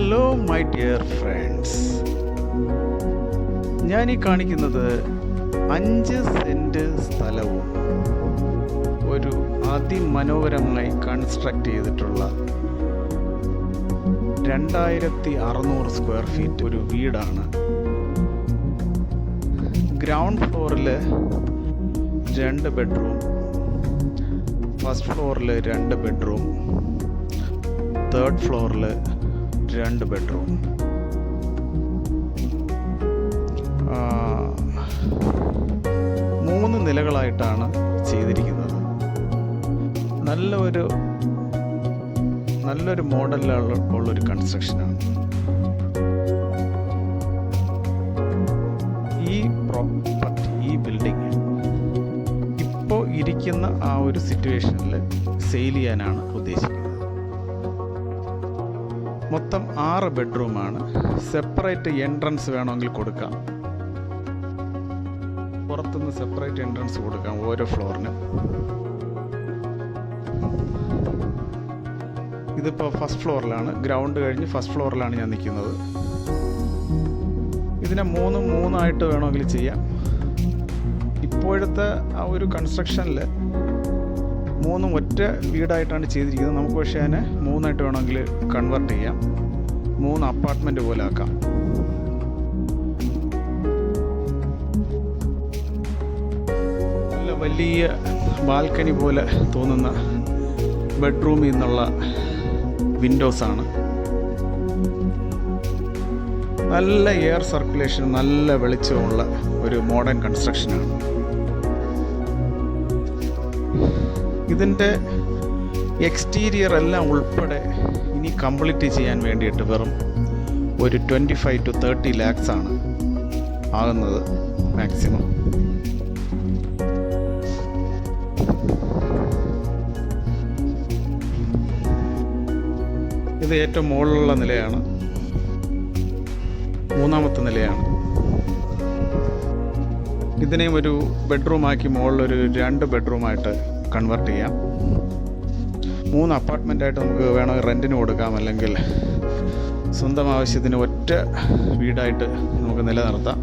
Hello my dear friends, ഞാനീ കാണിക്കുന്നത് 5 cent സ്ഥലവും ഒരു അതിമനോഹരമായി കൺസ്ട്രക്റ്റ് ചെയ്തിട്ടുള്ള 2600 സ്ക്വയർ ഫീറ്റ് ഒരു വീടാണ്. ഗ്രൗണ്ട് ഫ്ലോറിൽ 2 ബെഡ്റൂം, ഫസ്റ്റ് ഫ്ലോറിൽ 2 ബെഡ്റൂം, തേർഡ് ഫ്ലോറിൽ 2 ബെഡ്റൂം. 3 നിലകളായിട്ടാണ് ചെയ്തിരിക്കുന്നത്. നല്ലൊരു മോഡലുള്ളൊരു കൺസ്ട്രക്ഷനാണ്. ഈ ബിൽഡിങ് ഇപ്പോൾ ഇരിക്കുന്ന ആ ഒരു സിറ്റുവേഷനിൽ സെയിൽ ചെയ്യാനാണ് ഉദ്ദേശിക്കുന്നത്. മൊത്തം 6 ബെഡ്റൂമാണ്. സെപ്പറേറ്റ് എൻട്രൻസ് വേണമെങ്കിൽ കൊടുക്കാം, പുറത്തുനിന്ന് സെപ്പറേറ്റ് എൻട്രൻസ് കൊടുക്കാം ഓരോ ഫ്ലോറിനും. ഇതിപ്പോൾ ഫസ്റ്റ് ഫ്ലോറിലാണ്, ഗ്രൗണ്ട് കഴിഞ്ഞ് ഫസ്റ്റ് ഫ്ലോറിലാണ് ഞാൻ നിൽക്കുന്നത്. ഇതിനെ 3 വേണമെങ്കിൽ ചെയ്യാം. ഇപ്പോഴത്തെ ആ ഒരു കൺസ്ട്രക്ഷനിൽ 3 ഒറ്റ വീടായിട്ടാണ് ചെയ്തിരിക്കുന്നത്. നമുക്ക് പക്ഷേ അതിനെ 3 വേണമെങ്കിൽ കൺവേർട്ട് ചെയ്യാം, 3 അപ്പാർട്ട്മെൻറ്റ് പോലെ ആക്കാം. നല്ല വലിയ ബാൽക്കണി പോലെ തോന്നുന്ന ബെഡ്റൂമിൽ നിന്നുള്ള വിൻഡോസാണ്. നല്ല എയർ സർക്കുലേഷൻ, നല്ല വെളിച്ചമുള്ള ഒരു മോഡേൺ കൺസ്ട്രക്ഷനാണ്. ഇതിൻ്റെ എക്സ്റ്റീരിയർ എല്ലാം ഉൾപ്പെടെ ഇനി കംപ്ലീറ്റ് ചെയ്യാൻ വേണ്ടിയിട്ട് വെറും ഒരു 25 to 30 lakhs ആണ് ആകുന്നത് മാക്സിമം. ഇത് ഏറ്റവും മുകളിലുള്ള നിലയാണ്, 3ാമത്തെ നിലയാണ്. ഇതിനെയും ഒരു ബെഡ്റൂമാക്കി മുകളിലൊരു 2 ബെഡ്റൂമായിട്ട് കൺവേർട്ട് ചെയ്യാം. 3 അപ്പാർട്ട്മെൻറ്റായിട്ട് നമുക്ക് വേണമെങ്കിൽ റെൻറ്റിന് കൊടുക്കാം, അല്ലെങ്കിൽ സ്വന്തം ആവശ്യത്തിന് ഒറ്റ വീടായിട്ട് നമുക്ക് നിലനിർത്താം.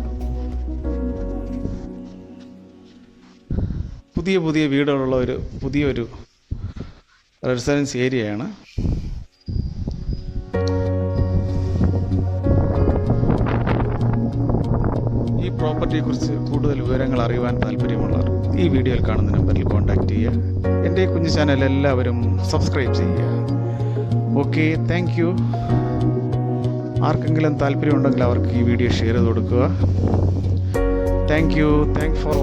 പുതിയ വീടുകളുള്ള പുതിയൊരു റെസിഡൻസ് ഏരിയയാണ്. ഈ പ്രോപ്പർട്ടിയെക്കുറിച്ച് കൂടുതൽ വിവരങ്ങൾ അറിയുവാൻ താല്പര്യമുള്ളവർ ഈ വീഡിയോയിൽ കാണുന്ന നമ്പറിൽ കോൺടാക്റ്റ് ചെയ്യുക. എൻ്റെ ഈ കുഞ്ഞു ചാനൽ എല്ലാവരും സബ്സ്ക്രൈബ് ചെയ്യുക. Okay, thank you. ആർക്കെങ്കിലും താല്പര്യമുണ്ടെങ്കിൽ അവർക്ക് ഈ വീഡിയോ ഷെയർ ചെയ്ത് കൊടുക്കുക. Thank you for